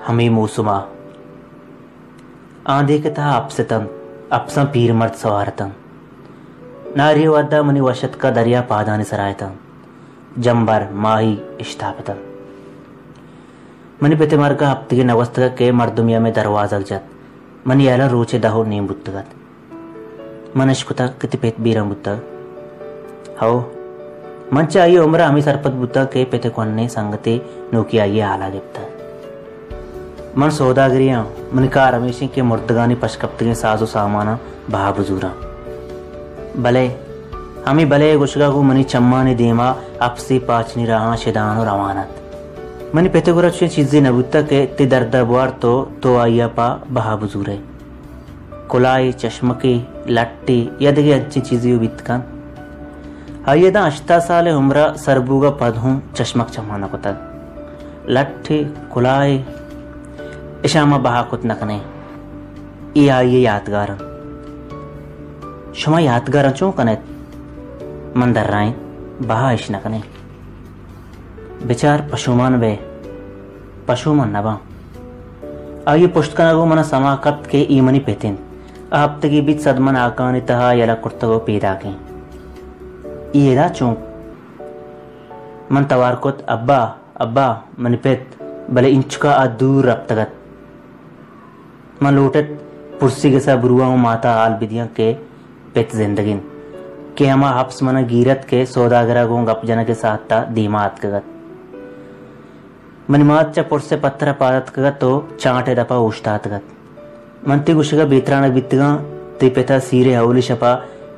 हमी मूसुमा आंधी के तहा अपसितम अपसा पीर मर्द सवारतम नारी वद्दा मनी वशत का दरिया पादानी सरायतम जंबर माही इष्टापितम मनी पेते मार्गा हप्तगी नवस्तग के मर्दुमिया में दरवाजक जत मनी याला रोचे दहो नीम बुत्तगत मनश्कुता किति पेत बीरम बुत्तग हाओ मंच आई उम्र हमी सरपत बुत्तग के पेते कोन्ने संगते नोकी आई आला गिप्ता मन सौदागरियां मनिकार हमेशा के मुर्दगानी पशकप्तगे साजो सामाना बहा बुजूरा भले हमी भले गुशगा को मनी चम्मानी देमा अपसी पाचनी रहा शिदानो रवानत मनी पेते गुरा छे चीजें नबुत्ता के ते दर्दा बुआर तो आया पा बहा बुजूरे कुलाई चश्मकी लट्टी यदगे अच्छी चीजें बितकन आयदा अष्टा साले उम्र सरबूगा पद हूँ चश्मक चमाना को तक लट्ठी कुलाई इशामा बहा कुत नकने ये आइए यादगार शुमा यादगार चो कने मंदर राय बहा इश नकने बेचार पशुमान वे पशुमान नबा आइए पुष्टकनागो मना समाकत के ईमनी पेतिन आप तकी बीच सदमन आकानी तहा यला कुर्तगो पैदा के येदा चो मन तवार कुत अब्बा अब्बा मनी पेत भले इंचका दूर रप्तगत मन लोटत पुरसी के सा बुरुआ माता आल बिदिया के पेत जिंदगिन के हमा हफ्स मना गिरत के सौदागरा गो गप जना के साथ ता दीमात कगत मनिमात चा पुरसे पत्थर पादत कगत तो चांटे दपा उष्तात गत मनती गुशगा बेतरान बितगा ते पेता सीरे हौली शपा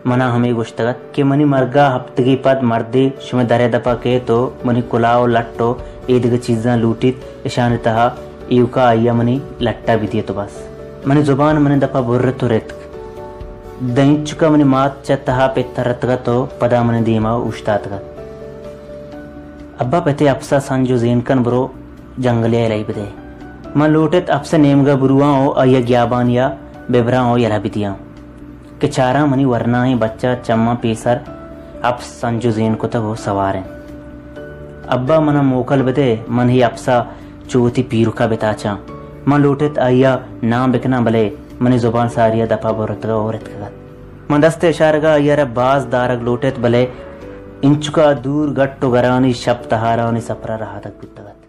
मना हमें गुश्तगत के मनी मरगा हफ्तगी पद मर्दे शुमे दरे दपा के तो मनी कुलाओ लट्टो ईदग चीज़ां लूटित ईशान तहा यूका आया मनी लट्टा भी दिए तो बस मनी जुबान मनी दपा बुर्र तो रेत दैंचुका मनी मात चा तहा पे तरतगा तो पदा मनी दीमा उश्तातगा अब्बा पेते अपसा संजो जेनकन ब्रो जंगले लाई बदे मन लूटित अपसे नेमगा बुरुआ हो आया ग्याबान या बेबरा हो यला बिदिया के चारा मनी वरना ही बच्चा चम्मा पेसर अब संजो जेन को तक हो सवार हैं अब्बा मना मोकल बदे मन ही अपसा चोती पीर का बेताचा मन लूटित आया नाम बिकना भले मनी जुबान सारिया दफा बोरतगा और मन दस्ते इशारगा आया बाज दारग लूटित भले इंचुका दूर गट्टो गरानी शब्द हारानी सपरा रहा तक बुद्धगत